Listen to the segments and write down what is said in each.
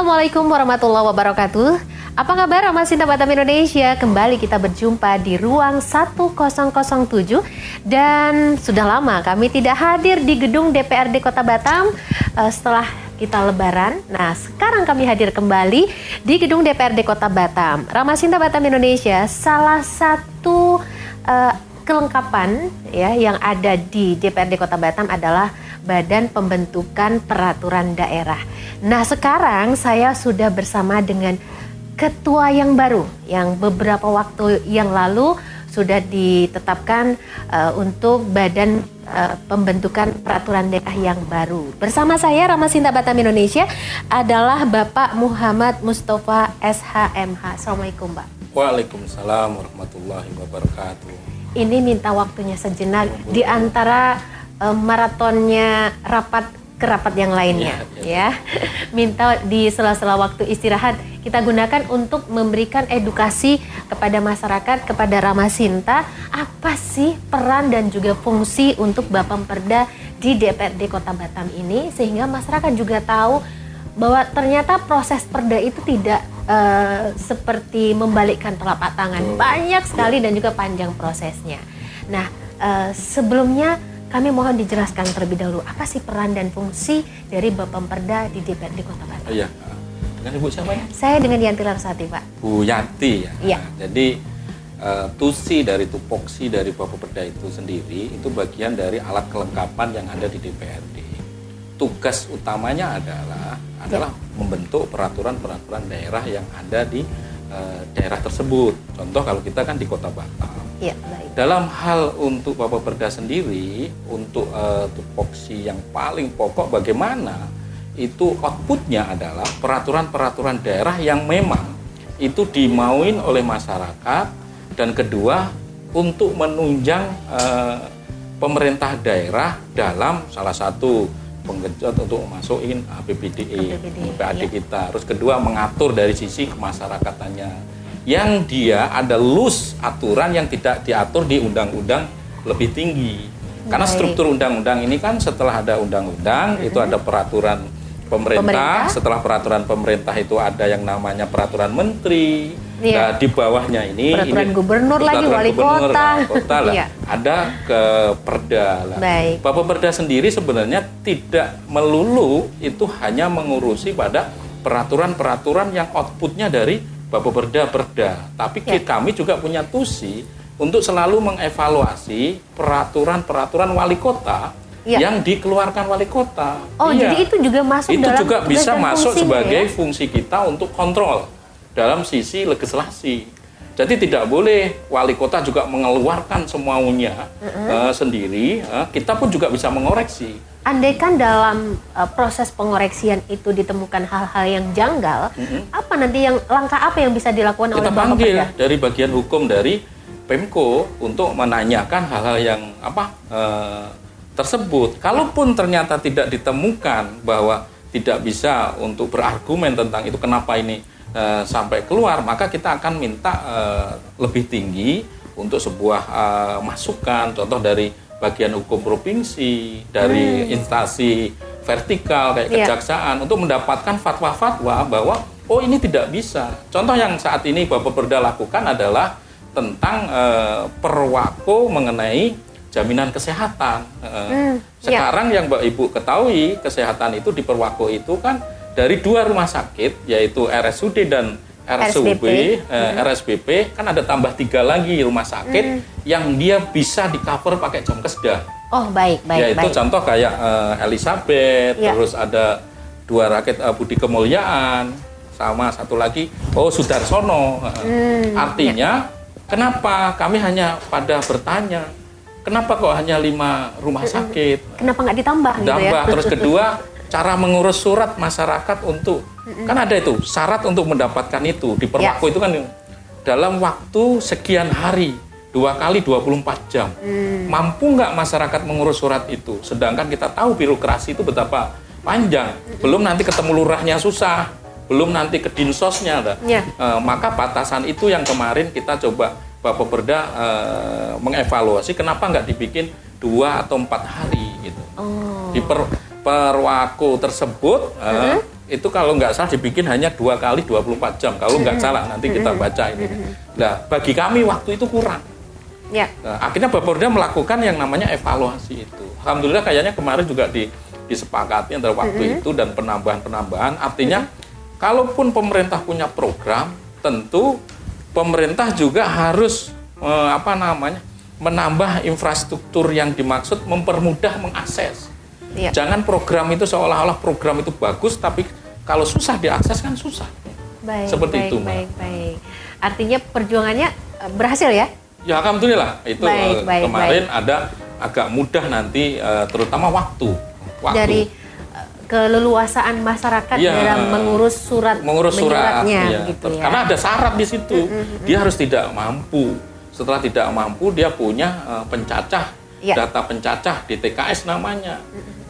Assalamualaikum warahmatullahi wabarakatuh. Apa kabar Ramasinta Batam Indonesia? Kembali kita berjumpa di ruang 1007 dan sudah lama kami tidak hadir di gedung DPRD Kota Batam setelah kita lebaran. Nah, sekarang kami hadir kembali di gedung DPRD Kota Batam. Ramasinta Batam Indonesia, salah satu kelengkapan ya yang ada di DPRD Kota Batam adalah Badan Pembentukan Peraturan Daerah. Nah, sekarang saya sudah bersama dengan ketua yang baru yang beberapa waktu yang lalu sudah ditetapkan untuk Badan Pembentukan Peraturan Daerah yang baru. Bersama saya Ramasinta Batam Indonesia adalah Bapak Muhammad Mustafa SHMH. Assalamualaikum, Pak. Waalaikumsalam warahmatullahi wabarakatuh. Ini minta waktunya sejenak di antara maratonnya rapat ke rapat yang lainnya ya. Minta di sela-sela waktu istirahat kita gunakan untuk memberikan edukasi kepada masyarakat, kepada Ramasinta, apa sih peran dan juga fungsi untuk Bapemperda di DPRD Kota Batam ini, sehingga masyarakat juga tahu bahwa ternyata proses perda itu tidak seperti membalikkan telapak tangan, banyak sekali dan juga panjang prosesnya. Nah, sebelumnya kami mohon dijelaskan terlebih dahulu, apa sih peran dan fungsi dari Bapemperda di DPRD Kota Batam? Iya, dengan Ibu siapa ya? Saya dengan Yanti Larsati, Pak. Bu Yanti ya? Iya. Nah, jadi tusi dari tupoksi dari Bapemperda itu sendiri, itu bagian dari alat kelengkapan yang ada di DPRD. Tugas utamanya adalah membentuk peraturan-peraturan daerah yang ada di daerah tersebut. Contoh kalau kita kan di Kota Batam. Ya, baik. Dalam hal untuk Bapemperda sendiri, untuk tupoksi yang paling pokok bagaimana itu outputnya adalah peraturan-peraturan daerah yang memang itu dimauin oleh masyarakat, dan kedua untuk menunjang pemerintah daerah dalam salah satu penggenjot untuk masukin APBDE, PAD kita. Terus kedua mengatur dari sisi kemasyarakatannya, yang dia ada loose aturan yang tidak diatur di undang-undang lebih tinggi. Karena struktur undang-undang ini kan setelah ada undang-undang itu ada peraturan pemerintah. Setelah peraturan pemerintah itu ada yang namanya peraturan menteri. Nah, di bawahnya ini peraturan gubernur lagi, wali kota lah. Ada ke perda lah. Bapemperda sendiri sebenarnya tidak melulu itu hanya mengurusi pada peraturan-peraturan yang outputnya dari Bapemperda, tapi kami juga punya tusi untuk selalu mengevaluasi peraturan-peraturan wali kota yang dikeluarkan wali kota. Oh, jadi itu juga masuk itu dalam juga bisa masuk sebagai ya? Fungsi kita untuk kontrol dalam sisi legislasi. Jadi tidak boleh wali kota juga mengeluarkan semaunya sendiri. Kita pun juga bisa mengoreksi. Andaikan dalam proses pengoreksian itu ditemukan hal-hal yang janggal, apa nanti langkah apa yang bisa dilakukan oleh Bapemperda? Kita panggil dari bagian hukum dari Pemko untuk menanyakan hal-hal yang tersebut. Kalaupun ternyata tidak ditemukan bahwa tidak bisa untuk berargumen tentang itu kenapa ini sampai keluar, maka kita akan minta lebih tinggi untuk sebuah masukan, contoh dari bagian hukum provinsi, dari instansi vertikal kayak kejaksaan untuk mendapatkan fatwa-fatwa bahwa oh ini tidak bisa. Contoh yang saat ini Bapemperda lakukan adalah tentang perwako mengenai jaminan kesehatan. Sekarang yang Mbak Ibu ketahui, kesehatan itu di perwako itu kan dari 2 rumah sakit, yaitu RSUD dan RSBP, kan ada tambah 3 lagi rumah sakit yang dia bisa di cover pakai jam keseda. Oh, baik. Yaitu contoh kayak Elizabeth, terus ada 2 rakyat Budi Kemuliaan, sama satu lagi Sudarsono. Artinya kenapa kami hanya pada bertanya, kenapa kok hanya 5 rumah sakit? Kenapa nggak ditambah? Gitu ya? Terus kedua, cara mengurus surat masyarakat untuk kan ada itu syarat untuk mendapatkan itu di perwako itu kan dalam waktu sekian hari 2 kali 24 jam. Mampu nggak masyarakat mengurus surat itu? Sedangkan kita tahu birokrasi itu betapa panjang. Belum nanti ketemu lurahnya susah, belum nanti ke dinsosnya. Maka batasan itu yang kemarin kita coba Bapemperda mengevaluasi kenapa nggak dibikin 2 atau 4 hari gitu. Di perwako tersebut itu kalau nggak salah dibikin hanya 2 kali 24 jam. Kalau nggak salah nanti kita baca ini. Nah, bagi kami waktu itu kurang. Ya. Nah, akhirnya Bapeda melakukan yang namanya evaluasi itu. Alhamdulillah kayaknya kemarin juga disepakati antara waktu itu dan penambahan-penambahan. Artinya kalaupun pemerintah punya program, tentu pemerintah juga harus menambah infrastruktur yang dimaksud, mempermudah mengakses. Ya. Jangan program itu seolah-olah program itu bagus, tapi kalau susah diakses kan susah. Baik, Seperti baik, itu, Mbak. baik. Artinya perjuangannya berhasil ya? Ya alhamdulillah itu kemarin ada agak mudah nanti terutama waktu. Dari keleluasaan masyarakat dalam mengurus suratnya ya. gitu ya. Karena ada syarat di situ. Dia harus tidak mampu. Setelah tidak mampu dia punya pencacah, data pencacah di TKS namanya.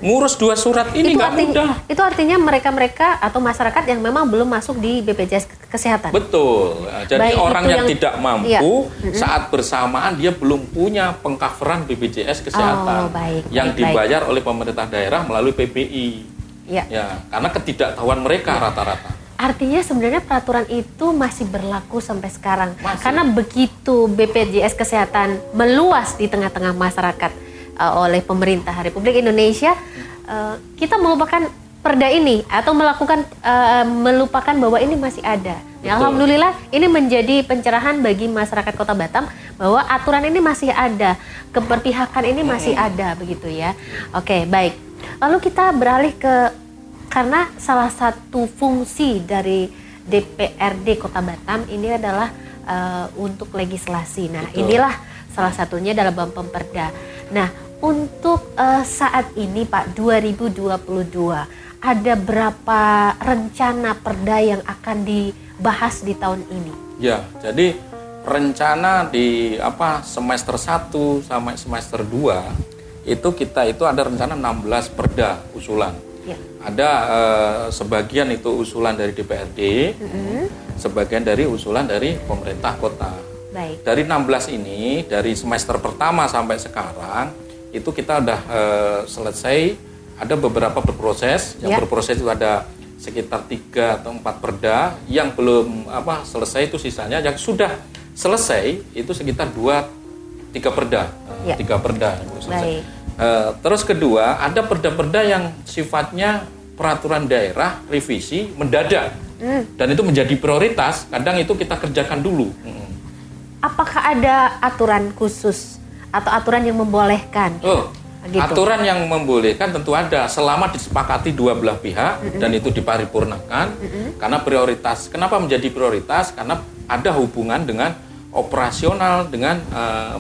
Ngurus 2 surat ini nggak mudah. Itu artinya mereka atau masyarakat yang memang belum masuk di BPJS Kesehatan. Betul. Jadi baik orang yang tidak mampu iya. saat bersamaan dia belum punya pengcoveran BPJS Kesehatan yang dibayar oleh pemerintah daerah melalui PBI. Ya. Ya, karena ketidaktahuan mereka rata-rata. Artinya sebenarnya peraturan itu masih berlaku sampai sekarang. Masih. Karena begitu BPJS Kesehatan meluas di tengah-tengah masyarakat oleh pemerintah Republik Indonesia, kita melupakan perda ini atau melupakan bahwa ini masih ada. Ya, alhamdulillah ini menjadi pencerahan bagi masyarakat Kota Batam bahwa aturan ini masih ada, keberpihakan ini masih ada begitu ya. Oke, baik. Lalu kita beralih karena salah satu fungsi dari DPRD Kota Batam ini adalah untuk legislasi. Nah, inilah salah satunya dalam Pemperda. Nah, untuk saat ini Pak 2022 ada berapa rencana perda yang akan dibahas di tahun ini? Ya, jadi rencana di semester 1 sampai semester 2 itu kita ada rencana 16 perda usulan. Ya. Ada sebagian itu usulan dari DPRD, sebagian dari usulan dari pemerintah kota. Baik. Dari 16 ini, dari semester pertama sampai sekarang, itu kita udah selesai, ada beberapa berproses. Yang berproses itu ada sekitar 3 atau 4 perda, yang belum selesai itu sisanya, yang sudah selesai itu sekitar 2-3 perda. 3 perda yang selesai. Terus kedua, ada perda-perda yang sifatnya peraturan daerah, revisi, mendadak. Dan itu menjadi prioritas, kadang itu kita kerjakan dulu. Apakah ada aturan khusus atau aturan yang membolehkan? Gitu. Aturan yang membolehkan tentu ada selama disepakati dua belah pihak dan itu diparipurnakan. Karena prioritas, kenapa menjadi prioritas? Karena ada hubungan dengan operasional dengan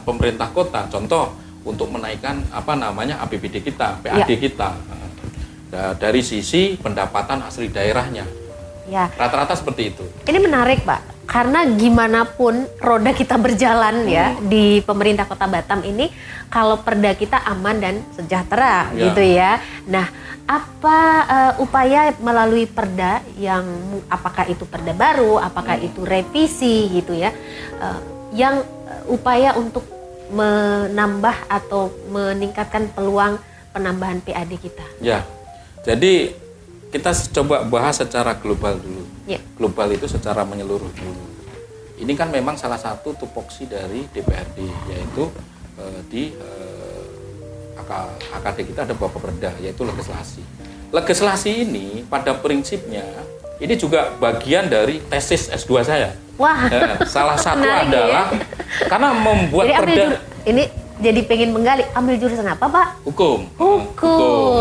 pemerintah kota. Contoh untuk menaikkan APBD kita, PAD kita. Dari sisi pendapatan asli daerahnya. Ya. Rata-rata seperti itu. Ini menarik, Pak. Karena gimana pun roda kita berjalan ya di pemerintah Kota Batam ini, kalau perda kita aman dan sejahtera gitu ya. Nah, apa upaya melalui perda yang apakah itu perda baru, apakah itu revisi gitu ya, yang upaya untuk menambah atau meningkatkan peluang penambahan PAD kita? Ya, jadi kita coba bahas secara global dulu. Global itu secara menyeluruh dulu. Ini kan memang salah satu tupoksi dari DPRD, yaitu di AKD kita ada beberapa perda, yaitu legislasi. Legislasi ini pada prinsipnya ini juga bagian dari tesis S2 saya. Wah, salah satu adalah karena membuat perda. Ini jadi pengen menggali, ambil jurusan apa, Pak? Hukum.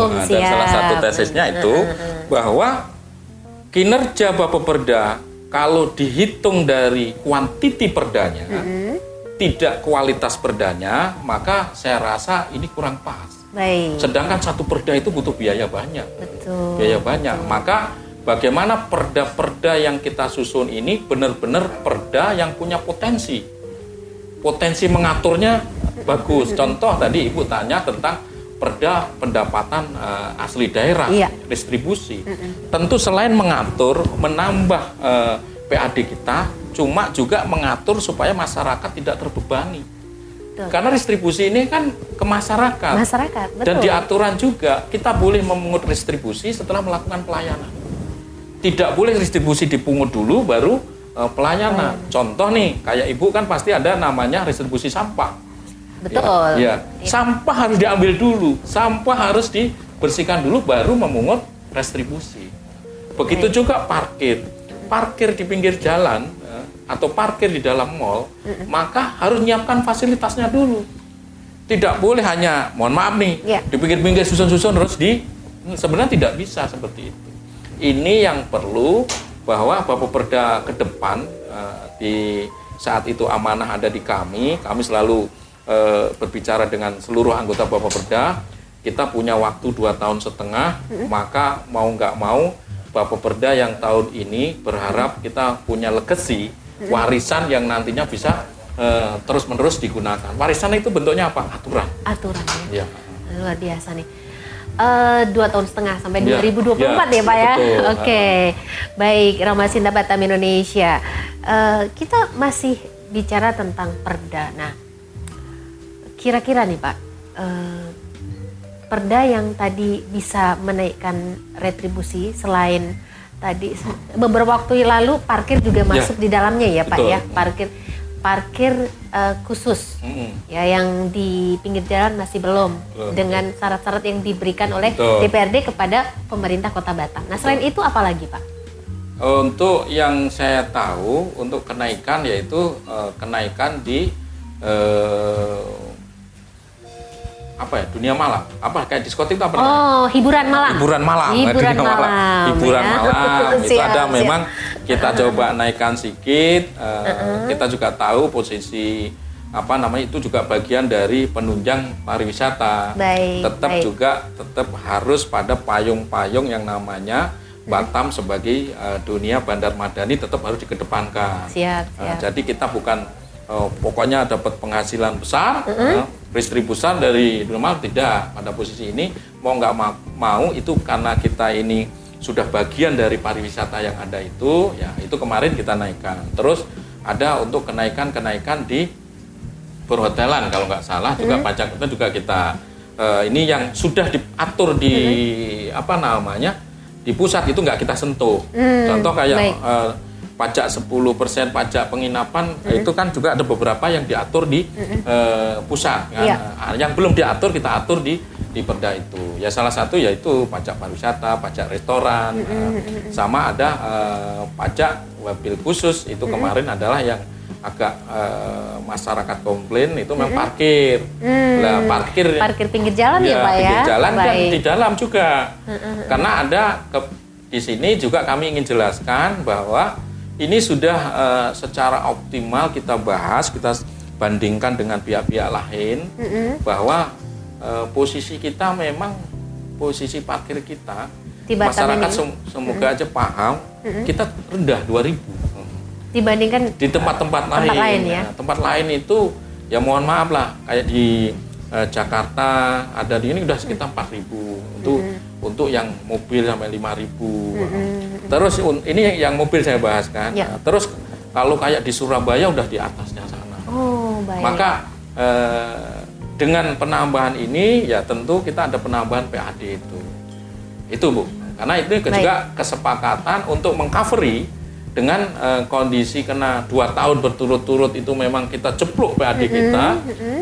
Nah, dan salah satu tesisnya itu bahwa kinerja Bapeda kalau dihitung dari kuantiti perdanya, tidak kualitas perdanya, maka saya rasa ini kurang pas. Baik. Sedangkan satu perda itu butuh biaya banyak. Betul. Biaya banyak. Maka bagaimana perda-perda yang kita susun ini benar-benar perda yang punya potensi. Potensi mengaturnya bagus. Contoh tadi Ibu tanya tentang perda pendapatan asli daerah, distribusi. Tentu selain mengatur, menambah PAD kita, cuma juga mengatur supaya masyarakat tidak terbebani. Betul. Karena distribusi ini kan ke masyarakat. Betul. Dan di aturan juga kita boleh memungut distribusi setelah melakukan pelayanan. tidak boleh distribusi dipungut dulu baru pelayanan. Contoh nih, kayak ibu kan pasti ada namanya retribusi sampah. Betul. Ya, sampah harus diambil dulu, sampah harus dibersihkan dulu baru memungut retribusi. Begitu juga parkir di pinggir jalan atau parkir di dalam mal, maka harus menyiapkan fasilitasnya dulu. Tidak boleh hanya, mohon maaf nih, di pinggir-pinggir susun-susun terus sebenarnya tidak bisa seperti itu. Ini yang perlu bahwa Bapak Perda ke depan di saat itu amanah ada di kami selalu berbicara dengan seluruh anggota Bapak Perda. Kita punya waktu 2,5 tahun, maka mau nggak mau Bapak Perda yang tahun ini berharap kita punya legacy, warisan yang nantinya bisa terus-menerus digunakan. Warisan itu bentuknya apa? Aturan. Aturan ya. Ya. Luar biasa nih. 2,5 tahun sampai 2024 ya Pak ya. Oke. Baik, Rama Sinta Batam Indonesia. Kita masih bicara tentang perda. Nah, kira-kira nih Pak, perda yang tadi bisa menaikkan retribusi selain tadi beberapa waktu lalu parkir juga masuk di dalamnya ya Pak. Betul. Ya, parkir khusus ya yang di pinggir jalan masih belum dengan syarat-syarat yang diberikan oleh DPRD kepada pemerintah Kota Batam. Nah, selain itu apa lagi Pak? Untuk yang saya tahu untuk kenaikan yaitu kenaikan di dunia malam, kayak diskotik itu apa namanya? Oh, hiburan malam. Hiburan malam itu ada memang kita coba naikkan sedikit. Kita juga tahu posisi itu juga bagian dari penunjang pariwisata. Tetap harus pada payung-payung yang namanya Batam sebagai dunia bandar madani tetap harus dikedepankan. Jadi kita bukan pokoknya dapat penghasilan besar, distribusi dari normal, tidak. Pada posisi ini mau nggak mau itu karena kita ini sudah bagian dari pariwisata yang ada itu, ya itu kemarin kita naikkan. Terus ada untuk kenaikan di perhotelan kalau nggak salah juga pajak itu juga kita ini yang sudah diatur di di pusat itu nggak kita sentuh. Contoh kayak pajak 10% pajak penginapan itu kan juga ada beberapa yang diatur di pusat kan. Yang belum diatur kita atur di perda itu. Ya salah satu yaitu pajak pariwisata, pajak restoran, sama ada pajak mobil khusus itu kemarin adalah yang agak masyarakat komplain itu memang parkir. Parkir pinggir jalan ya Pak ya. Pinggir jalan dan di dalam juga. Karena ada di sini juga kami ingin jelaskan bahwa ini sudah secara optimal kita bahas, kita bandingkan dengan pihak-pihak lain bahwa posisi kita memang posisi parkir kita masyarakat semoga aja paham kita rendah 2.000 dibandingkan di tempat-tempat lain ya. Tempat lain itu ya mohon maaf lah kayak di Jakarta ada di ini udah sekitar 4.000 untuk yang mobil sampai 5.000. Terus ini yang mobil saya bahas kan. Nah, terus kalau kayak di Surabaya udah di atasnya sana. Maka dengan penambahan ini ya tentu kita ada penambahan PAD itu. Itu Bu. Karena itu juga kesepakatan untuk mengcovery dengan kondisi kena 2 tahun berturut-turut itu memang kita ceplok PAD kita,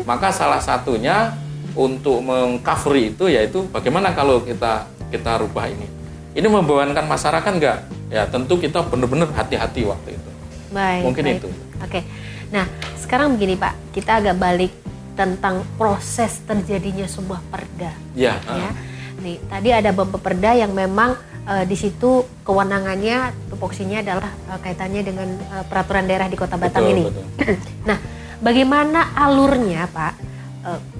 maka salah satunya untuk mengcovery itu yaitu bagaimana kalau kita rubah ini. Ini membebankan masyarakat enggak? Ya tentu kita benar-benar hati-hati waktu itu. Mungkin itu. Oke. Nah, sekarang begini Pak, kita agak balik tentang proses terjadinya sebuah perda. Ya. Nih, tadi ada beberapa perda yang memang di situ kewenangannya, tupoksinya adalah kaitannya dengan peraturan daerah di Kota Batam ini. Nah, bagaimana alurnya Pak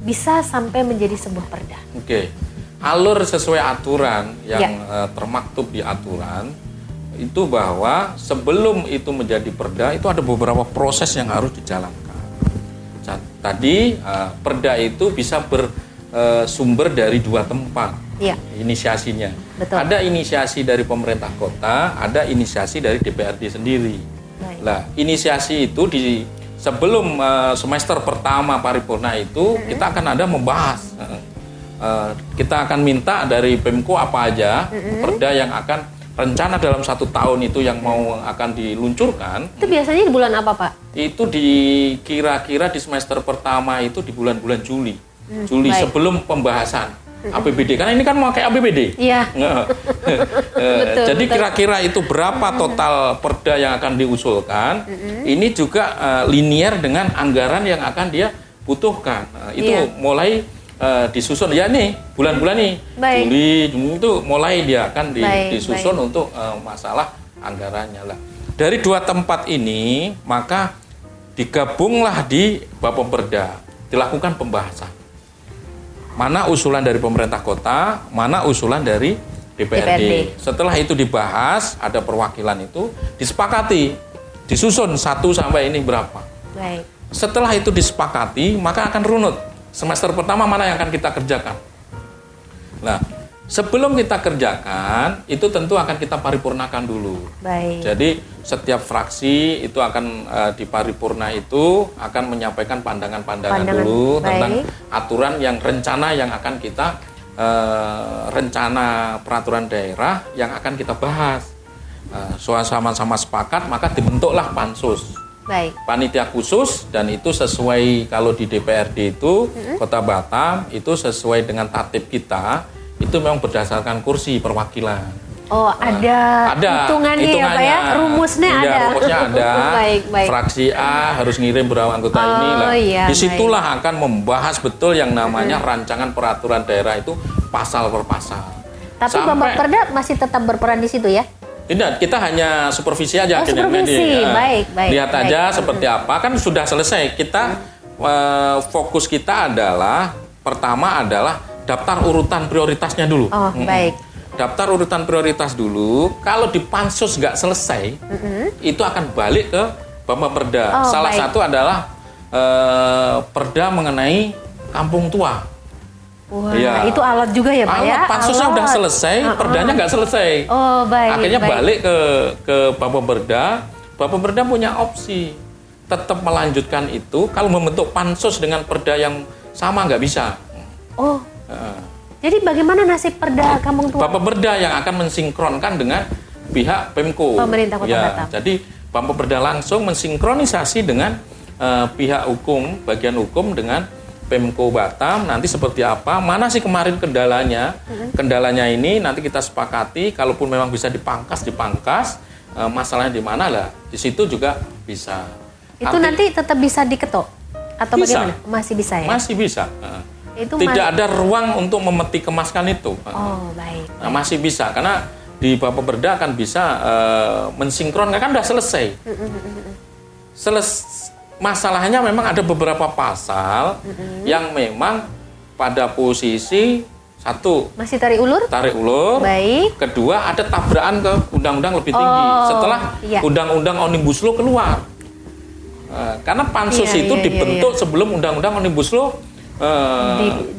bisa sampai menjadi sebuah perda? Alur sesuai aturan yang termaktub di aturan itu bahwa sebelum itu menjadi perda itu ada beberapa proses yang harus dijalankan. Tadi perda itu bisa bersumber dari 2 tempat. Inisiasinya. Ada inisiasi dari pemerintah kota, ada inisiasi dari DPRD sendiri. Nah, inisiasi itu sebelum semester pertama paripurna itu kita akan ada membahas. Kita akan minta dari Pemko apa aja perda yang akan rencana dalam 1 tahun itu yang mau akan diluncurkan. Itu biasanya di bulan apa, Pak? Itu kira-kira di semester pertama itu di bulan-bulan Juli. Juli baik. sebelum pembahasan APBD. Karena ini kan mau kayak APBD. Iya. Betul, Jadi betul. kira-kira itu berapa total perda yang akan diusulkan. Ini juga linear dengan anggaran yang akan dia butuhkan. Itu Iya. mulai disusun. Ya nih, bulan-bulan nih. Baik. Juli itu mulai dia akan Baik, disusun baik. untuk masalah anggarannya lah. Dari 2 tempat ini, maka digabunglah di Bapemperda, dilakukan pembahasan. Mana usulan dari pemerintah kota, mana usulan dari DPRD. Setelah itu dibahas, ada perwakilan itu, disepakati, disusun 1 sampai ini berapa. Baik. Setelah itu disepakati, maka akan runut. Semester pertama mana yang akan kita kerjakan. Nah, sebelum kita kerjakan, itu tentu akan kita paripurnakan dulu. Baik. Jadi setiap fraksi itu akan di paripurna itu akan menyampaikan pandangan dulu baik. tentang aturan yang rencana yang akan kita rencana peraturan daerah yang akan kita bahas. Sama-sama sepakat, maka dibentuklah pansus. Baik. Panitia khusus, dan itu sesuai kalau di DPRD itu Kota Batam itu sesuai dengan tatib kita, itu memang berdasarkan kursi perwakilan. Oh, ada hitungannya ya, Pak ya? Rumusnya Iya, ada. rumusnya ada. Baik, baik. Fraksi A harus ngirim berapa anggota ini lah. Iya, disitulah akan membahas betul yang namanya rancangan peraturan daerah itu pasal per pasal. Tapi Bapemperda masih tetap berperan di situ ya? Tidak, kita hanya supervisi aja. Oh, supervisi. Baik. Lihat aja seperti apa, kan sudah selesai. Kita fokus kita adalah pertama adalah daftar urutan prioritasnya dulu. Oh, baik. Daftar urutan prioritas dulu. Kalau di pansus nggak selesai, itu akan balik ke Bapemperda. Oh, Salah baik. satu adalah perda mengenai kampung tua. Wah, Iya. itu alat juga ya, Pak ya? Alat pansusnya udah selesai, perdanya nggak selesai. Oh, baik. Akhirnya baik. balik ke Bapemperda. Bapemperda punya opsi tetap melanjutkan itu. Kalau membentuk pansus dengan perda yang sama nggak bisa. Oh. Jadi bagaimana nasib perda kampung tua? Bapemperda yang akan mensinkronkan dengan pihak Pemko. Pemerintah Kota Batam. Jadi Bapemperda langsung mensinkronisasi dengan pihak hukum, bagian hukum dengan Pemko Batam. Nanti seperti apa? Mana sih kemarin kendalanya? Kendalanya ini nanti kita sepakati. Kalaupun memang bisa dipangkas. Masalahnya di mana lah? Di situ juga bisa. Itu nanti tetap bisa diketok atau Bisa. bagaimana? Masih bisa ya? Masih bisa. Itu Tidak ada ruang untuk memetik kemaskan itu. Oh, baik. Nah, masih bisa karena di Bapemperda akan bisa mensinkronkan, kan sudah selesai. Masalahnya memang ada beberapa pasal yang memang pada posisi satu Masih tarik ulur? tarik ulur, Baik. kedua ada tabrakan ke undang-undang lebih tinggi Oh, setelah iya. undang-undang Omnibus Law keluar. Karena pansus Iya, itu iya, dibentuk sebelum undang-undang Omnibus Law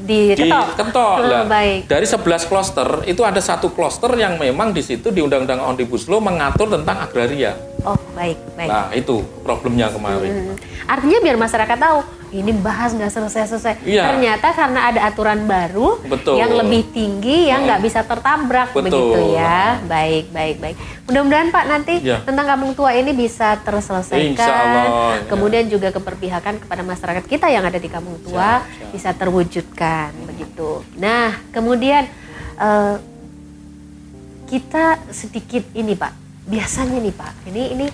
diketok. diketok. Lah, Baik. dari 11 kloster itu ada satu kloster yang memang di situ di undang-undang Omnibus Law mengatur tentang agraria. Oh, baik. Nah, itu problemnya kemarin. Artinya biar masyarakat tahu, ini bahas nggak selesai-selesai. Iya. Ternyata karena ada aturan baru Betul. yang lebih tinggi yang nggak bisa tertabrak. Betul. Begitu ya. Baik. Mudah-mudahan Pak nanti Iya. tentang kampung tua ini bisa terselesaikan. Insya Allah, ya. Kemudian juga keperpihakan kepada masyarakat kita yang ada di kampung tua Siap. bisa terwujudkan begitu. Nah, kemudian kita sedikit ini Pak. Biasanya nih Pak, ini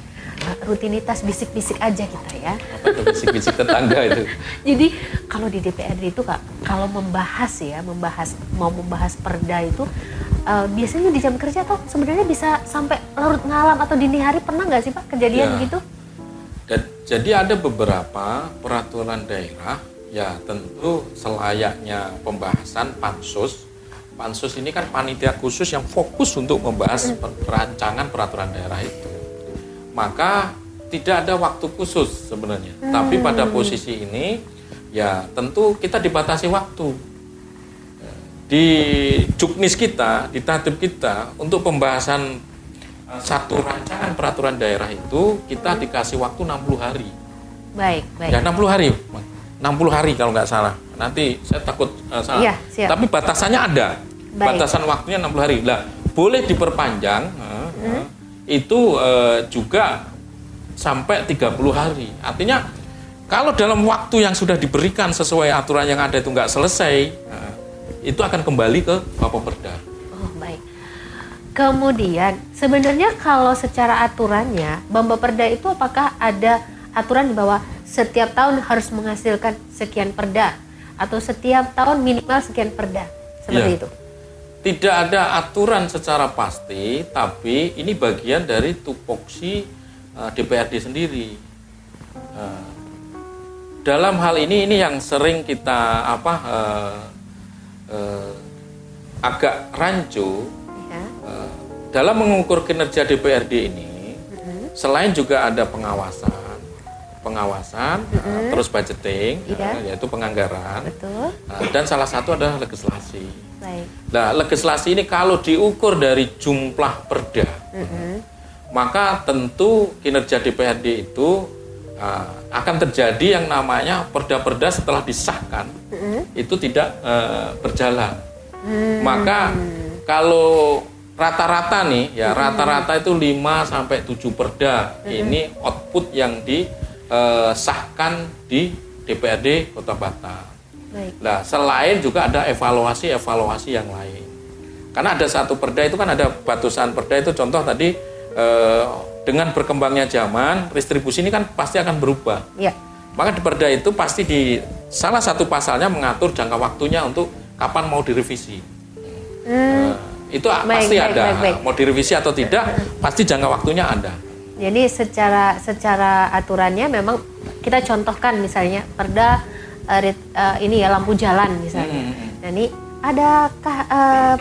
rutinitas bisik-bisik aja kita ya. Apa itu bisik-bisik tetangga itu? Jadi kalau di DPRD itu Kak, kalau membahas perda itu biasanya di jam kerja toh sebenarnya bisa sampai larut malam atau dini hari, pernah nggak sih Pak kejadian Ya. gitu? Jadi ada beberapa peraturan daerah, ya tentu selayaknya pembahasan pansus. Pansus ini kan panitia khusus yang fokus untuk membahas perancangan peraturan daerah itu. Maka tidak ada waktu khusus sebenarnya. Tapi pada posisi ini, ya tentu kita dibatasi waktu. Di juknis kita, di tatib kita, untuk pembahasan satu rancangan peraturan daerah itu, kita dikasih waktu 60 hari. Baik. Ya 60 hari. 60 hari kalau nggak salah. Nanti saya takut salah. Iya, siap. Tapi batasannya ada. Baik. Batasan waktunya 60 hari. Lah, boleh diperpanjang itu juga sampai 30 hari. Artinya kalau dalam waktu yang sudah diberikan sesuai aturan yang ada itu nggak selesai, itu akan kembali ke Bappeperda. Oh, baik. Kemudian sebenarnya kalau secara aturannya Bappeperda itu apakah ada aturan bahwa setiap tahun harus menghasilkan sekian perda atau setiap tahun minimal sekian perda seperti itu? Tidak ada aturan secara pasti, tapi ini bagian dari tupoksi DPRD sendiri. Dalam hal ini yang sering kita agak rancu dalam mengukur kinerja DPRD ini. Selain juga ada pengawasan, terus budgeting, yaitu penganggaran, dan salah satu adalah legislasi. Baik. Nah, legislasi ini kalau diukur dari jumlah perda, maka tentu kinerja DPRD itu akan terjadi yang namanya perda-perda setelah disahkan itu tidak berjalan. Maka kalau rata-rata nih ya, rata-rata itu 5 sampai 7 perda ini output yang disahkan di DPRD Kota Batam. Nah, selain juga ada evaluasi yang lain. Karena ada satu perda itu kan ada batasan perda itu, contoh tadi dengan berkembangnya zaman, distribusi ini kan pasti akan berubah. Ya. Maka di perda itu pasti di salah satu pasalnya mengatur jangka waktunya untuk kapan mau direvisi. Itu pasti ada. Mau direvisi atau tidak, pasti jangka waktunya ada. Jadi secara aturannya memang kita contohkan misalnya perda ini ya lampu jalan misalnya. Nah, ini adakah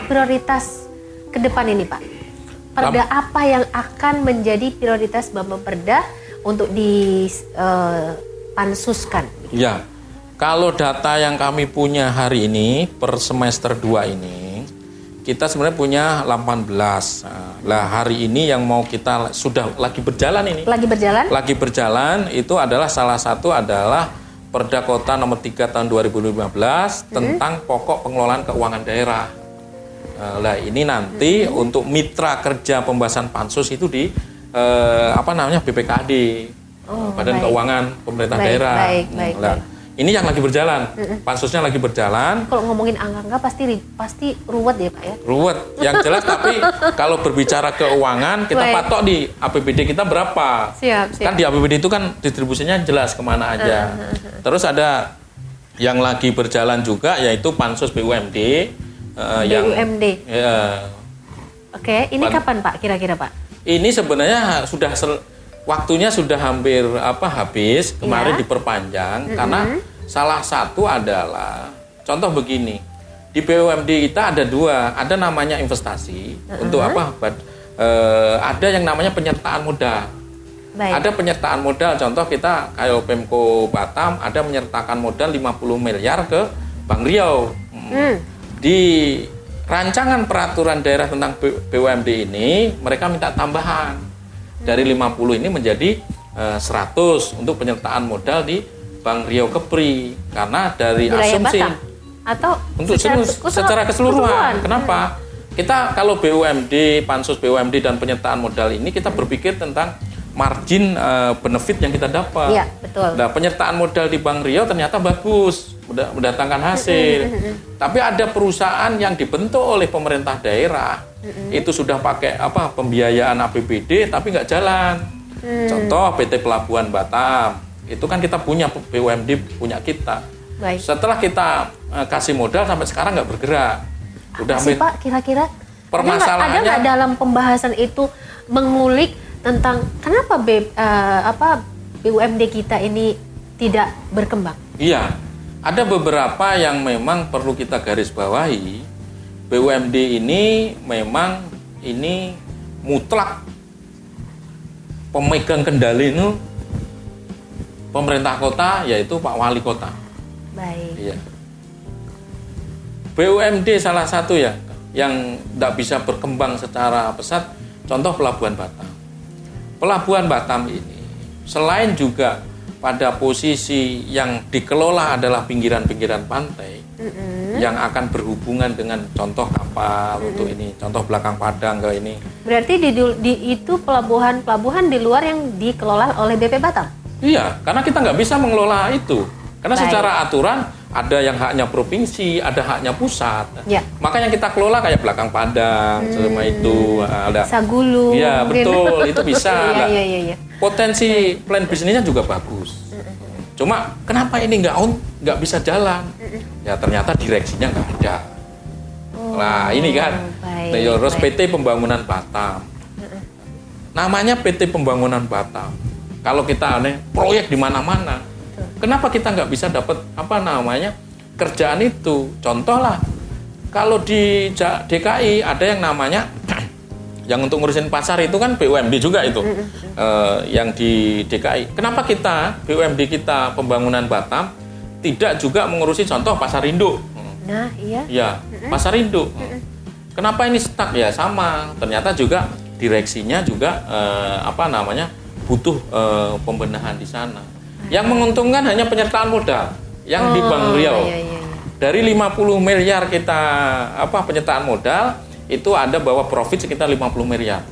prioritas ke depan ini, Pak? Perda apa yang akan menjadi prioritas Bappeperda untuk dipansuskan? Ya, kalau data yang kami punya hari ini per semester 2 ini, kita sebenarnya punya 18. Nah, hari ini yang mau kita sudah lagi berjalan ini. Lagi berjalan itu adalah salah satu adalah Perda Kota nomor 3 tahun 2015 tentang pokok pengelolaan keuangan daerah. Nah, ini nanti untuk mitra kerja pembahasan pansus itu di BPKD, Badan Keuangan Pemerintah Daerah. Ini yang lagi berjalan, pansusnya lagi berjalan. Kalau ngomongin angka-angka pasti ruwet ya, Pak ya? Ruwet, yang jelas tapi kalau berbicara keuangan kita patok di APBD kita berapa. Siap. Kan di APBD itu kan distribusinya jelas kemana aja. Terus ada yang lagi berjalan juga yaitu pansus BUMD. BUMD. Oke, ini kapan Pak kira-kira Pak? Ini sebenarnya sudah waktunya sudah hampir habis, kemarin diperpanjang karena salah satu adalah contoh begini. Di BUMD kita ada 2, ada namanya investasi untuk ada yang namanya penyertaan modal. Ada penyertaan modal, contoh kita kayak Pemko Batam ada menyertakan modal 50 miliar ke Bank Riau. Di rancangan peraturan daerah tentang BUMD ini mereka minta tambahan dari 50 ini menjadi 100 untuk penyertaan modal di Bank Riau Kepri karena dari asumsi Batam? Atau untuk secara keseluruhan. Kenapa? Kita kalau BUMD, pansus BUMD dan penyertaan modal ini kita berpikir tentang margin benefit yang kita dapat. Iya, betul. Nah, penyertaan modal di Bank Riau ternyata bagus, mendatangkan hasil. Tapi ada perusahaan yang dibentuk oleh pemerintah daerah, itu sudah pakai pembiayaan APBD tapi nggak jalan. Contoh PT Pelabuhan Batam, itu kan kita punya BUMD punya kita. Baik. Setelah kita kasih modal sampai sekarang nggak bergerak. Udah sih Pak kira-kira permasalahannya ada nggak dalam pembahasan itu mengulik tentang kenapa BUMD kita ini tidak berkembang? Iya, ada beberapa yang memang perlu kita garis bawahi. BUMD ini memang ini mutlak pemegang kendali itu pemerintah kota, yaitu Pak Wali Kota. Baik. Iya. BUMD salah satu ya yang tidak bisa berkembang secara pesat, contoh Pelabuhan Batam. Pelabuhan Batam ini selain juga pada posisi yang dikelola adalah pinggiran-pinggiran pantai yang akan berhubungan dengan contoh kapal untuk ini, contoh Belakang Padang ke ini. Berarti itu pelabuhan-pelabuhan di luar yang dikelola oleh BP Batam? Iya, karena kita nggak bisa mengelola itu. Karena Baik. secara aturan ada yang haknya provinsi, ada haknya pusat. Ya. Maka yang kita kelola kayak Belakang Padang, semua itu ada. Sagulung. Iya betul, itu bisa. Nah, Iya. potensi plan bisnisnya juga bagus. Cuma kenapa ini nggak bisa jalan? Ya ternyata direksinya nggak ada. Nah ini kan, terus PT Pembangunan Batam. Namanya PT Pembangunan Batam. Kalau kita proyek di mana-mana, kenapa kita nggak bisa dapat kerjaan itu? Contoh lah, kalau di DKI ada yang namanya yang untuk ngurusin pasar itu kan BUMD juga itu, yang di DKI. Kenapa kita BUMD kita Pembangunan Batam tidak juga mengurusi contoh pasar induk? Nah iya. Ya pasar induk. Kenapa ini stuck ya? Sama. Ternyata juga direksinya juga butuh pembenahan di sana. Yang menguntungkan hanya penyertaan modal yang di Bank Riau. Iya. Dari 50 miliar kita penyertaan modal, itu ada bawa profit sekitar 50 miliar.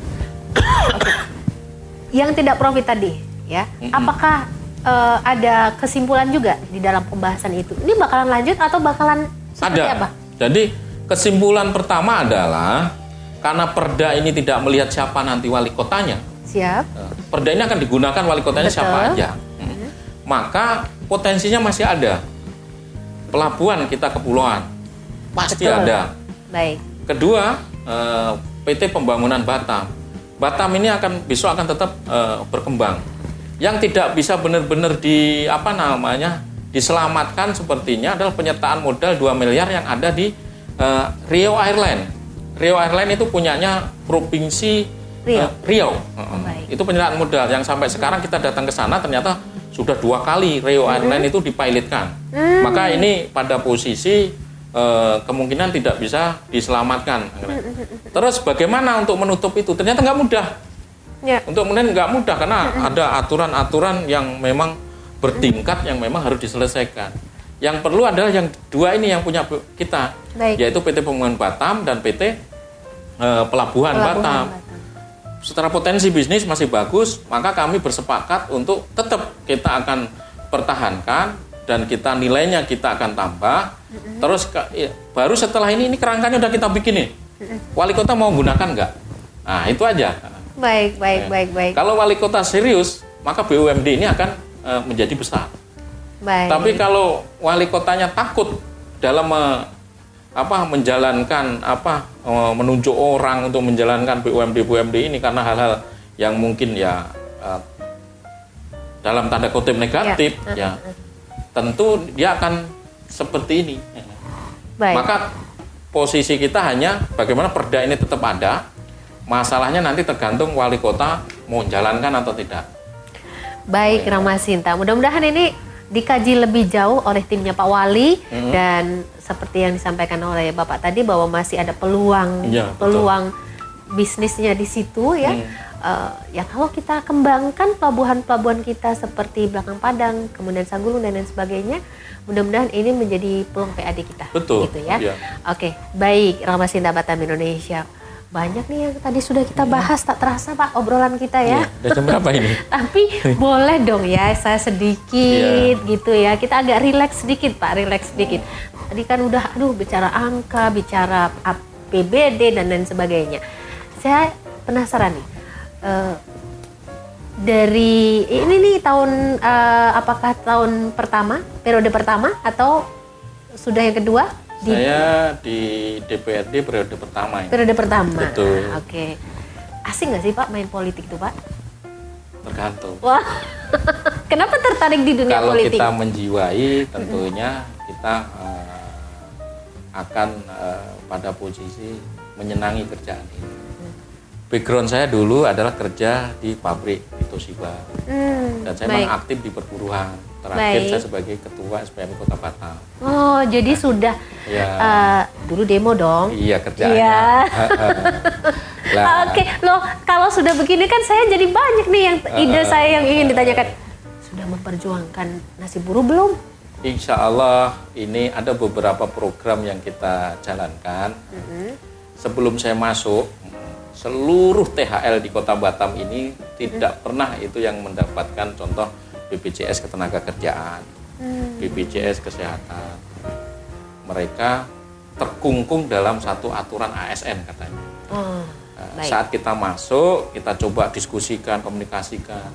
Yang tidak profit tadi, ya, apakah ada kesimpulan juga di dalam pembahasan itu? Ini bakalan lanjut atau bakalan seperti apa? Jadi kesimpulan pertama adalah karena Perda ini tidak melihat siapa nanti wali kotanya. Siap. Perda ini akan digunakan wali kotanya siapa aja. Maka potensinya masih ada. Pelabuhan kita kepulauan pasti ada. Baik. Kedua, PT Pembangunan Batam. Batam ini besok akan tetap berkembang. Yang tidak bisa benar-benar diselamatkan sepertinya adalah penyertaan modal 2 miliar yang ada di Riau Airline. Riau Airline itu punyanya Provinsi Riau. Itu penyertaan modal yang sampai sekarang kita datang ke sana ternyata sudah 2 kali Riau Airline itu dipilotkan. Maka ini pada posisi kemungkinan tidak bisa diselamatkan. Terus bagaimana untuk menutup itu? Ternyata nggak mudah. Ya. Untuk kemudian nggak mudah karena ada aturan-aturan yang memang bertingkat yang memang harus diselesaikan. Yang perlu adalah yang dua ini yang punya kita, yaitu PT Pembangunan Batam dan PT Pelabuhan Batam. Secara potensi bisnis masih bagus, maka kami bersepakat untuk tetap kita akan pertahankan dan kita nilainya kita akan tambah. Terus baru setelah ini kerangkanya udah kita bikin nih. Wali kota mau gunakan nggak? Nah itu aja. Baik. Kalau wali kota serius, maka BUMD ini akan menjadi besar. Baik. Tapi kalau wali kotanya takut dalam menjalankan menunjuk orang untuk menjalankan BUMD ini karena hal-hal yang mungkin dalam tanda kutip negatif tentu dia akan seperti ini. Baik. Maka posisi kita hanya bagaimana Perda ini tetap ada. Masalahnya nanti tergantung wali kota mau jalankan atau tidak. Baik, Ramasinta. Mudah-mudahan ini dikaji lebih jauh oleh timnya Pak Wali dan seperti yang disampaikan oleh Bapak tadi bahwa masih ada peluang bisnisnya di situ ya. Ya kalau kita kembangkan pelabuhan-pelabuhan kita seperti Belakang Padang, kemudian Sagulung dan lain sebagainya, mudah-mudahan ini menjadi peluang PAD kita. Betul. Gitu ya. Oke, baik Ramasinta Batam Indonesia. Banyak nih yang tadi sudah kita bahas, tak terasa Pak obrolan kita ya. Udah jam berapa ini? Tapi boleh dong ya saya sedikit gitu ya. Kita agak rileks sedikit Pak, rileks sedikit. Tadi kan udah bicara angka, bicara APBD dan lain sebagainya. Saya penasaran nih. Dari ini nih tahun apakah tahun pertama, periode pertama atau sudah yang kedua? Saya di DPRD periode pertama. Periode pertama. Betul. Oke. Asing nggak sih Pak main politik tuh Pak? Tergantung. Wah, kenapa tertarik di dunia politik? Kalau kita menjiwai, tentunya kita akan pada posisi menyenangi kerjaan ini. Background saya dulu adalah kerja di pabrik di Toshiba, dan saya memang aktif di perburuan. Terakhir saya sebagai ketua SPM Kota Batam. Oh, jadi sudah dulu demo dong? Iya, kerjaannya. Iya. Oke, loh kalau sudah begini kan saya jadi banyak nih yang ide saya yang ingin ditanyakan. sudah memperjuangkan nasib buruh belum? Insya Allah ini ada beberapa program yang kita jalankan. Sebelum saya masuk, seluruh THL di Kota Batam ini tidak pernah itu yang mendapatkan contoh BPJS Ketenagakerjaan, BPJS Kesehatan. Mereka terkungkung dalam satu aturan ASN katanya. Saat kita masuk, kita coba diskusikan, komunikasikan.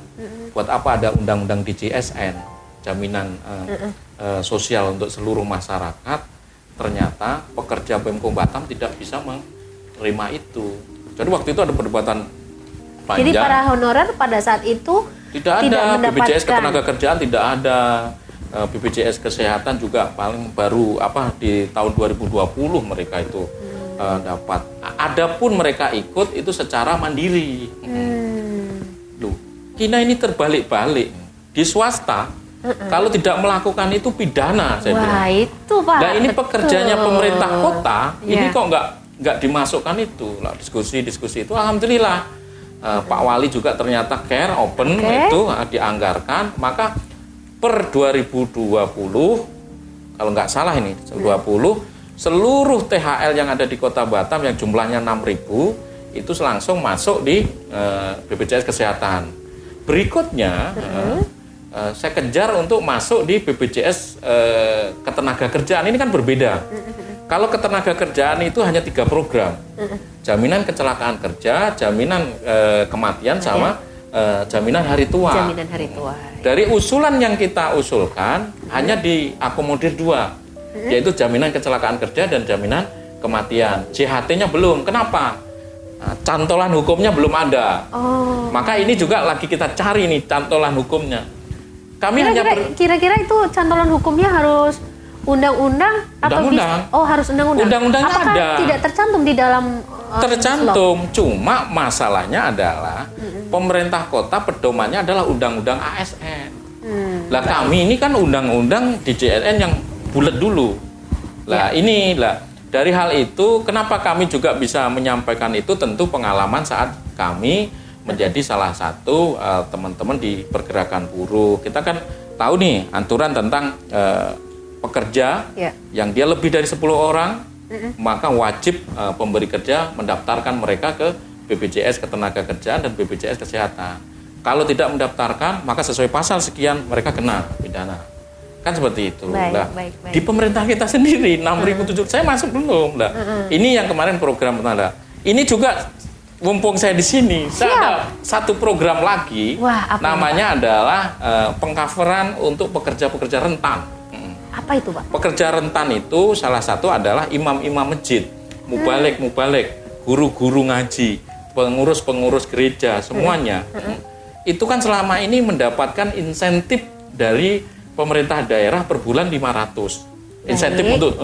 Buat apa ada undang-undang DJSN, jaminan sosial untuk seluruh masyarakat? Ternyata pekerja Pemko Batam tidak bisa menerima itu. Jadi waktu itu ada perdebatan panjang. Jadi para honorer pada saat itu tidak ada, BPJS Ketenagakerjaan tidak ada, BPJS Kesehatan juga paling baru di tahun 2020 mereka itu dapat. Adapun mereka ikut itu secara mandiri. Loh, kita ini terbalik-balik. Di swasta kalau tidak melakukan itu pidana, saya bilang. Wah, itu Pak. Nah, ini betul. pekerjanya pemerintah kota, ini kok nggak dimasukkan itu. Lah, diskusi itu alhamdulillah. Pak Wali juga ternyata care, open itu dianggarkan, maka per 2020 kalau nggak salah ini 20 seluruh THL yang ada di Kota Batam yang jumlahnya 6.000 itu langsung masuk di BPJS Kesehatan. Berikutnya saya kejar untuk masuk di BPJS Ketenagakerjaan. Ini kan berbeda. Kalau Ketenagakerjaan itu hanya 3 program. Jaminan kecelakaan kerja, jaminan kematian, sama jaminan hari tua. Jaminan hari tua. Dari usulan yang kita usulkan hanya diakomodir 2, yaitu jaminan kecelakaan kerja dan jaminan kematian. JHT-nya belum. Kenapa? Cantolan hukumnya belum ada. Maka ini juga lagi kita cari nih cantolan hukumnya. Kami Kira-kira itu cantolan hukumnya harus undang-undang atau undang-undang? harus undang-undang. Undang-undangnya apakah ada. Tidak tercantum di dalam tercantum. Cuma masalahnya adalah pemerintah kota pedomannya adalah undang-undang ASN. Lah kami ini kan undang-undang DJSN yang bulat dulu. Lah inilah dari hal itu kenapa kami juga bisa menyampaikan itu, tentu pengalaman saat kami menjadi salah satu teman-teman di pergerakan buruh. Kita kan tahu nih aturan tentang pekerja yang dia lebih dari 10 orang, maka wajib pemberi kerja mendaftarkan mereka ke BPJS Ketenagakerjaan dan BPJS Kesehatan. Kalau tidak mendaftarkan, maka sesuai pasal sekian mereka kena pidana. Kan seperti itu. Baik. Di pemerintah kita sendiri 6.007, saya masuk belum. Ini yang kemarin program pertanda. Ini juga mumpung saya di sini, saya ada satu program lagi. Namanya adalah pengcoveran untuk pekerja-pekerja rentan. Apa itu, Pak? Pekerja rentan itu salah satu adalah imam-imam masjid, mubalek, guru-guru ngaji, pengurus-pengurus gereja, semuanya. Itu kan selama ini mendapatkan insentif dari pemerintah daerah per bulan 500. Insentif untuk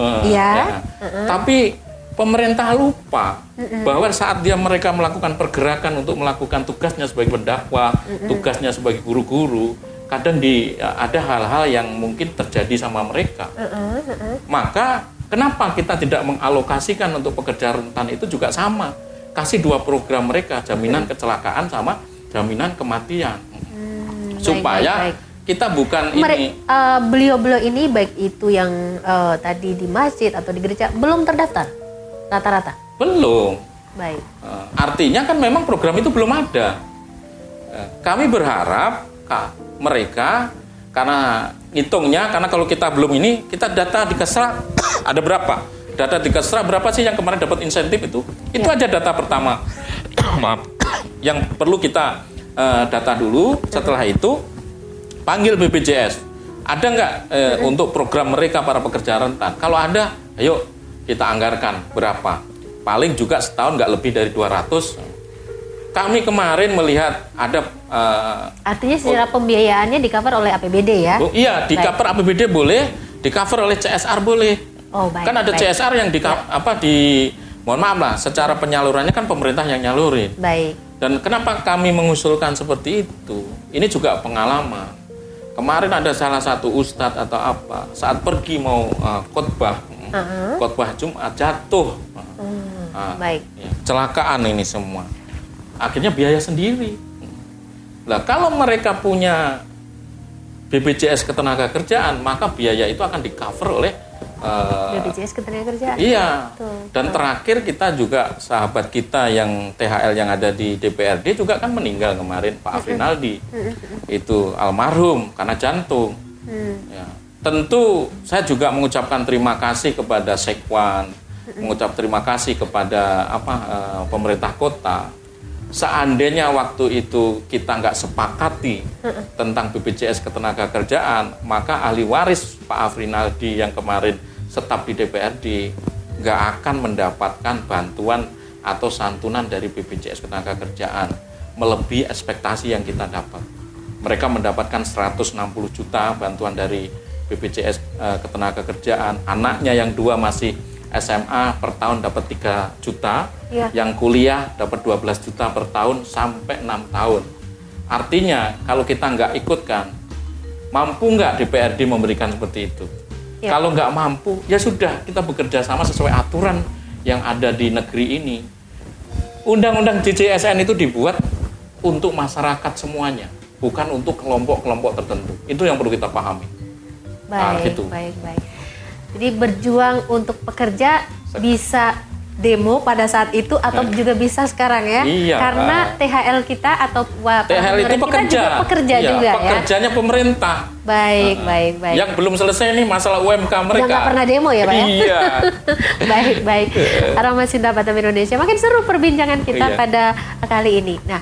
tapi pemerintah lupa bahwa saat mereka melakukan pergerakan untuk melakukan tugasnya sebagai pendakwah, tugasnya sebagai guru-guru, kadang ada hal-hal yang mungkin terjadi sama mereka. Maka kenapa kita tidak mengalokasikan untuk pekerja rentan itu juga sama? Kasih 2 program mereka, jaminan kecelakaan sama jaminan kematian. Supaya kita bukan ini. Beliau-beliau ini baik itu yang tadi di masjid atau di gereja belum terdaftar rata-rata? Belum. Baik. Artinya kan memang program itu belum ada. Kami berharap mereka, karena hitungnya, karena kalau kita belum ini, kita data di Kesra ada berapa? Data di Kesra berapa sih yang kemarin dapat insentif itu? Itu aja data pertama. Maaf. Yang perlu kita data dulu, setelah itu panggil BPJS. Ada nggak untuk program mereka para pekerja rentan? Kalau ada, ayo kita anggarkan berapa? Paling juga setahun nggak lebih dari 200. Kami kemarin melihat ada artinya secara pembiayaannya di-cover oleh APBD ya? Iya, di-cover APBD boleh, di-cover oleh CSR boleh. Baik. Kan ada CSR yang mohon maaf lah, secara penyalurannya kan pemerintah yang nyalurin. Baik. Dan kenapa kami mengusulkan seperti itu? Ini juga pengalaman. Kemarin ada salah satu ustadz atau apa, saat pergi mau khotbah Jumat jatuh. Baik. Kecelakaan ini semua. Akhirnya biaya sendiri. Nah, kalau mereka punya BPJS Ketenagakerjaan, maka biaya itu akan di-cover oleh BPJS Ketenagakerjaan. Iya. Betul. Dan terakhir kita juga sahabat kita yang THL yang ada di DPRD juga kan meninggal kemarin, Pak Afrinaldi. Itu almarhum karena jantung. Ya. Tentu saya juga mengucapkan terima kasih kepada Sekwan, mengucap terima kasih kepada pemerintah kota. Seandainya waktu itu kita nggak sepakati tentang BPJS Ketenagakerjaan, maka ahli waris Pak Afrinaldi yang kemarin staf di DPRD nggak akan mendapatkan bantuan atau santunan dari BPJS Ketenagakerjaan melebihi ekspektasi yang kita dapat. Mereka mendapatkan 160 juta bantuan dari BPJS Ketenagakerjaan. Anaknya yang 2 masih SMA per tahun dapat 3 juta, yang kuliah dapat 12 juta per tahun sampai 6 tahun. Artinya kalau kita nggak ikutkan, mampu nggak DPRD memberikan seperti itu? Kalau nggak mampu, ya sudah kita bekerja sama sesuai aturan yang ada di negeri ini. Undang-undang JJSN itu dibuat untuk masyarakat semuanya, bukan untuk kelompok-kelompok tertentu. Itu yang perlu kita pahami. Baik, baik. Jadi berjuang untuk pekerja bisa demo pada saat itu atau juga bisa sekarang ya. Iya. Karena THL kita atau THL itu pekerja juga pekerjanya pemerintah. Baik. Yang belum selesai nih masalah UMK mereka. Yang nggak pernah demo ya Pak ya? Iya. baik. Rahmat Sinta Batam Indonesia. Makin seru perbincangan kita pada kali ini. Nah,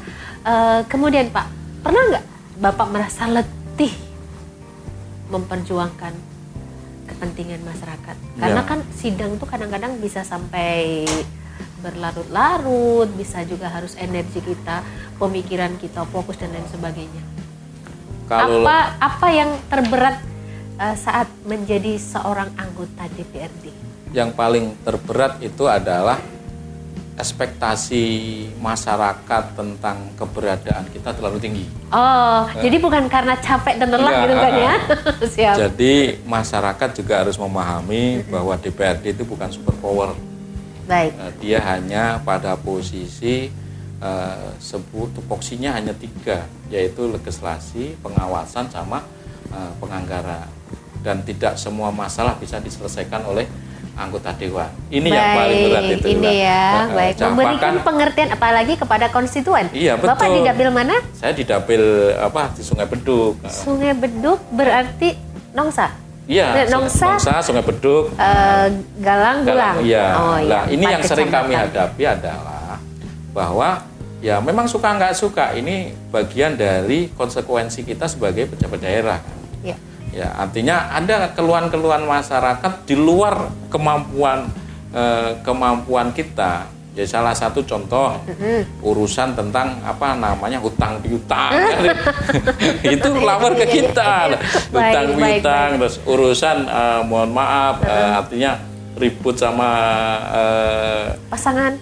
kemudian Pak, pernah nggak Bapak merasa letih memperjuangkan kepentingan masyarakat? Karena kan sidang tuh kadang-kadang bisa sampai berlarut-larut, bisa juga harus energi kita, pemikiran kita fokus dan lain sebagainya. Apa yang terberat saat menjadi seorang anggota DPRD? Yang paling terberat itu adalah ekspektasi masyarakat tentang keberadaan kita terlalu tinggi. Jadi bukan karena capek dan lelah gitu kan ya? Siap. Jadi masyarakat juga harus memahami bahwa DPRD itu bukan super power. Baik. Dia hanya pada posisi tupoksinya hanya 3, yaitu legislasi, pengawasan, sama penganggaran. Dan tidak semua masalah bisa diselesaikan oleh anggota dewan. Ini yang paling berat itu. Ini ya, baik. Memberikan pengertian apalagi kepada konstituen. Iya, betul. Bapak di dapil mana? Saya di dapil di Sungai Beduk. Sungai Beduk berarti Nongsa. Iya, Nongsa, Sungai Beduk. Galang. Iya. Ini yang sering kami hadapi adalah bahwa ya memang suka nggak suka ini bagian dari konsekuensi kita sebagai pejabat daerah. Iya. Ya, artinya ada keluhan-keluhan masyarakat di luar kemampuan kita. Ya, salah satu contoh urusan tentang hutang piutang. Itu lapor ke kita. Hutang piutang, terus urusan mohon maaf artinya ribut sama pasangan.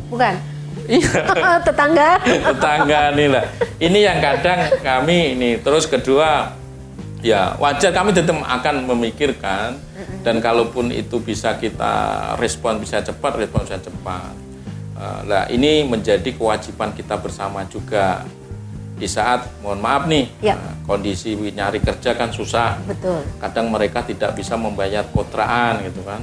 Bukan. Iya. Tetangga nih lah. Ini yang kadang kami ini. Terus kedua, ya wajar kami tetap akan memikirkan dan kalaupun itu bisa kita respon bisa cepat. Nah ini menjadi kewajiban kita bersama juga di saat mohon maaf nih kondisi nyari kerja kan susah. Betul. Kadang mereka tidak bisa membayar kontrakan gitu kan.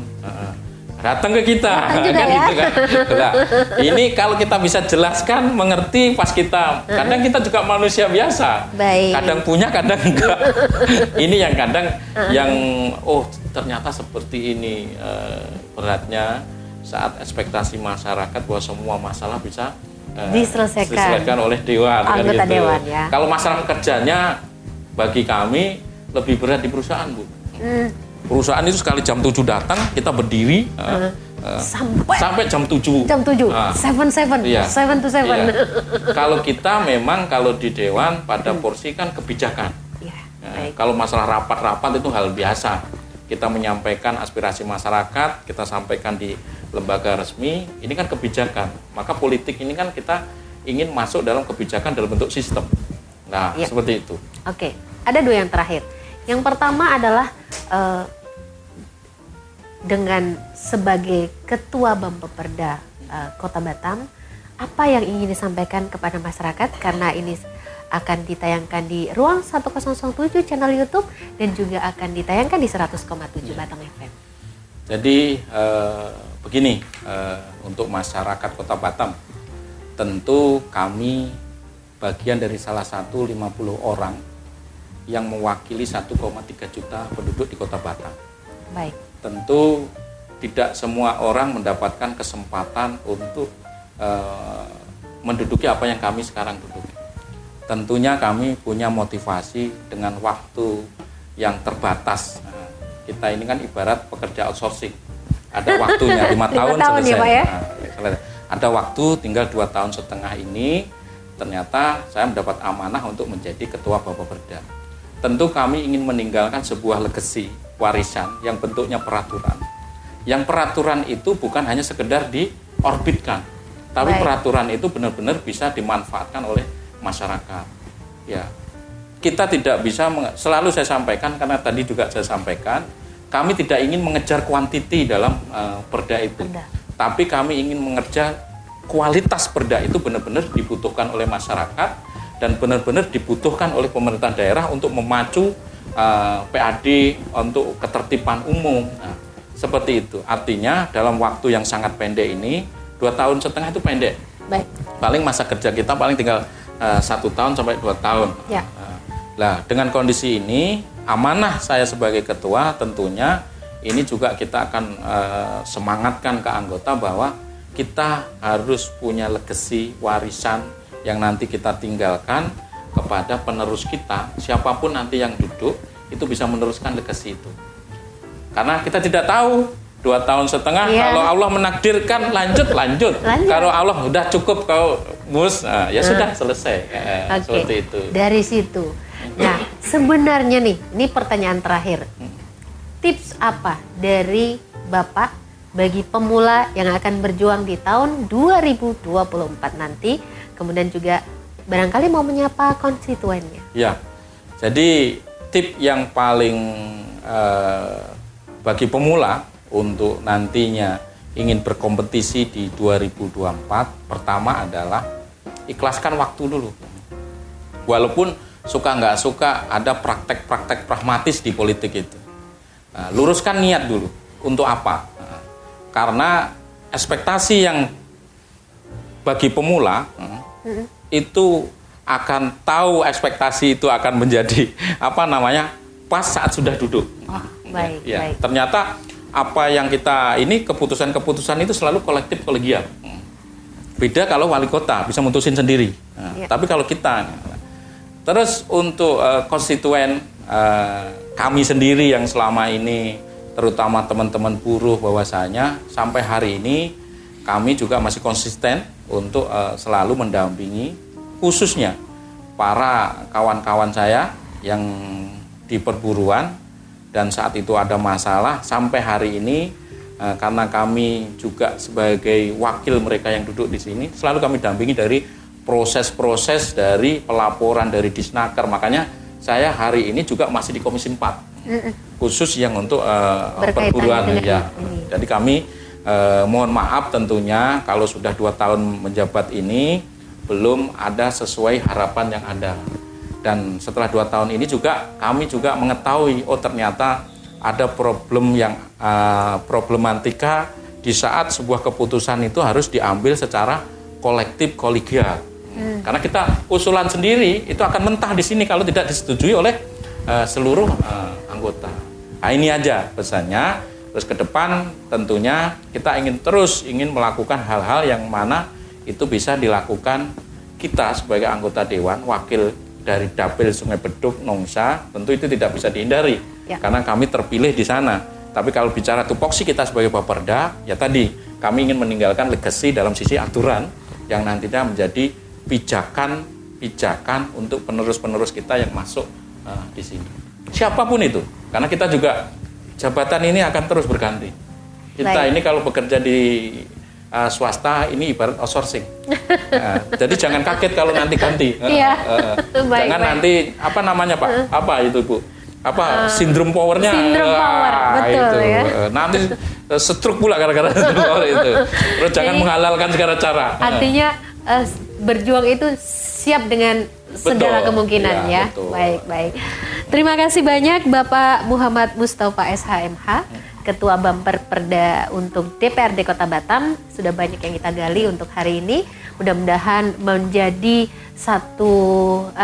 Datang ke kita juga kan ya? gitu kan. Nah, ini kalau kita bisa jelaskan mengerti pas kita kadang kita juga manusia biasa. Baik. Kadang punya kadang enggak. Ini yang kadang yang ternyata seperti ini beratnya saat ekspektasi masyarakat bahwa semua masalah bisa diselesaikan oleh dewan anggota kan, gitu. Dewan ya. Kalau masalah kerjanya bagi kami lebih berat di perusahaan, Bu. Perusahaan itu sekali jam 7 datang, kita berdiri sampai jam 7. Jam 7, 7 to 7. Iya. Kalau kita memang kalau di Dewan pada porsi kan kebijakan. Kalau masalah rapat-rapat itu hal biasa. Kita menyampaikan aspirasi masyarakat, kita sampaikan di lembaga resmi, ini kan kebijakan. Maka politik ini kan kita ingin masuk dalam kebijakan dalam bentuk sistem. Nah, seperti itu. Oke, ada 2 yang terakhir. Yang pertama adalah dengan sebagai Ketua Bappeperda Kota Batam, apa yang ingin disampaikan kepada masyarakat karena ini akan ditayangkan di Ruang 1007 channel YouTube dan juga akan ditayangkan di 100,7 Batam FM. Jadi begini, untuk masyarakat Kota Batam, tentu kami bagian dari salah satu 50 orang yang mewakili 1,3 juta penduduk di Kota Batam. Baik. Tentu tidak semua orang mendapatkan kesempatan untuk menduduki apa yang kami sekarang duduki. Tentunya kami punya motivasi dengan waktu yang terbatas. Nah, kita ini kan ibarat pekerja outsourcing. Ada waktunya 5 tahun selesai. Ya, Pak, ya? Nah, ada waktu tinggal 2,5 tahun ini. Ternyata saya mendapat amanah untuk menjadi ketua Bapperda. Tentu kami ingin meninggalkan sebuah legacy, warisan yang bentuknya peraturan. Yang peraturan itu bukan hanya sekedar diorbitkan, tapi Baik. peraturan itu benar-benar bisa dimanfaatkan oleh masyarakat. Ya, kita tidak bisa selalu saya sampaikan, karena tadi juga saya sampaikan, kami tidak ingin mengejar kuantiti dalam perda itu, tapi kami ingin mengejar kualitas perda itu benar-benar dibutuhkan oleh masyarakat dan benar-benar dibutuhkan oleh pemerintah daerah untuk memacu PAD untuk ketertiban umum. Nah, seperti itu. Artinya dalam waktu yang sangat pendek ini, 2,5 tahun itu pendek. Baik. Paling masa kerja kita paling tinggal 1 tahun sampai 2 tahun. Ya. Nah, dengan kondisi ini, amanah saya sebagai ketua tentunya ini juga kita akan semangatkan ke anggota bahwa kita harus punya legacy, warisan yang nanti kita tinggalkan kepada penerus kita. Siapapun nanti yang duduk, itu bisa meneruskan legacy itu. Karena kita tidak tahu 2,5 tahun, kalau Allah menakdirkan lanjut. Kalau Allah udah cukup kau mus, ya sudah selesai. Seperti itu. Dari situ. Nah, sebenarnya nih, ini pertanyaan terakhir. Tips apa dari Bapak bagi pemula yang akan berjuang di tahun 2024 nanti, kemudian juga barangkali mau menyapa konstituennya? Ya, jadi tip yang paling bagi pemula untuk nantinya ingin berkompetisi di 2024, pertama adalah ikhlaskan waktu dulu. Walaupun suka nggak suka ada praktek-praktek pragmatis di politik itu. Nah, luruskan niat dulu. Untuk apa? Nah, karena ekspektasi yang bagi pemula itu akan tahu ekspektasi itu akan menjadi pas saat sudah duduk. Baik, ya, baik. Ternyata apa yang kita ini keputusan-keputusan itu selalu kolektif kolegial. Beda kalau wali kota bisa mutusin sendiri. Nah, tapi kalau kita, terus untuk konstituen kami sendiri yang selama ini, terutama teman-teman buruh, bahwasanya sampai hari ini kami juga masih konsisten untuk selalu mendampingi khususnya para kawan-kawan saya yang di perburuan. Dan saat itu ada masalah sampai hari ini, karena kami juga sebagai wakil mereka yang duduk di sini, selalu kami dampingi dari proses-proses dari pelaporan dari Disnaker. Makanya saya hari ini juga masih di Komisi 4, khusus yang untuk perburuan. Ya. Jadi kami mohon maaf tentunya kalau sudah 2 tahun menjabat ini belum ada sesuai harapan yang ada. Dan setelah 2 tahun ini juga kami juga mengetahui, oh ternyata ada problem yang problematika di saat sebuah keputusan itu harus diambil secara kolektif kolegial. Karena kita usulan sendiri itu akan mentah di sini kalau tidak disetujui oleh seluruh anggota. Nah, ini aja pesannya. Terus ke depan tentunya kita ingin melakukan hal-hal yang mana itu bisa dilakukan kita sebagai anggota dewan, wakil dari Dapil Sungai Beduk, Nongsa, tentu itu tidak bisa dihindari, karena kami terpilih di sana. Tapi kalau bicara tupoksi kita sebagai Bapperda, ya tadi kami ingin meninggalkan legasi dalam sisi aturan yang nantinya menjadi pijakan untuk penerus-penerus kita yang masuk di sini. Siapapun itu, karena kita juga jabatan ini akan terus berganti. Kita ini kalau bekerja di swasta ini ibarat outsourcing. Jadi jangan kaget kalau nanti ganti. Jangan nanti Pak? Apa itu Bu? Sindrom powernya? Sindrom power, betul itu. ya. Nanti stroke pula gara-gara sindrom power itu. Terus jangan menghalalkan segala cara. Artinya berjuang itu siap dengan segala Betul, kemungkinan iya, ya. betul. Baik. Terima kasih banyak Bapak Muhammad Mustafa SHMH, Ketua Bumper Perda untuk DPRD Kota Batam. Sudah banyak yang kita gali untuk hari ini. Mudah-mudahan menjadi satu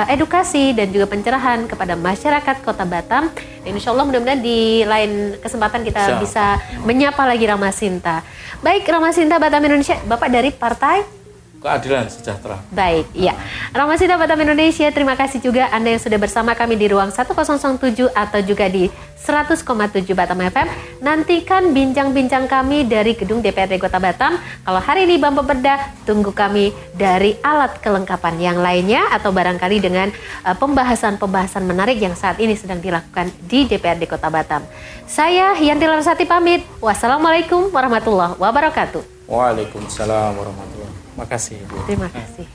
edukasi dan juga pencerahan kepada masyarakat Kota Batam. Dan insya Allah mudah-mudahan di lain kesempatan kita bisa menyapa lagi Ramasinta. Baik, Ramasinta Batam Indonesia, Bapak dari Partai Keadilan Sejahtera. Baik, iya. Ramasinta Batam Indonesia, terima kasih juga Anda yang sudah bersama kami di Ruang 1007 atau juga di 100,7 Batam FM. Nantikan bincang-bincang kami dari gedung DPRD Kota Batam. Kalau hari ini Bumper Perda, tunggu kami dari alat kelengkapan yang lainnya atau barangkali dengan pembahasan-pembahasan menarik yang saat ini sedang dilakukan di DPRD Kota Batam. Saya Yanti Larsati pamit. Wassalamualaikum warahmatullahi wabarakatuh. Waalaikumsalam warahmatullahi wabarakatuh. Makasih, Bu. Terima kasih.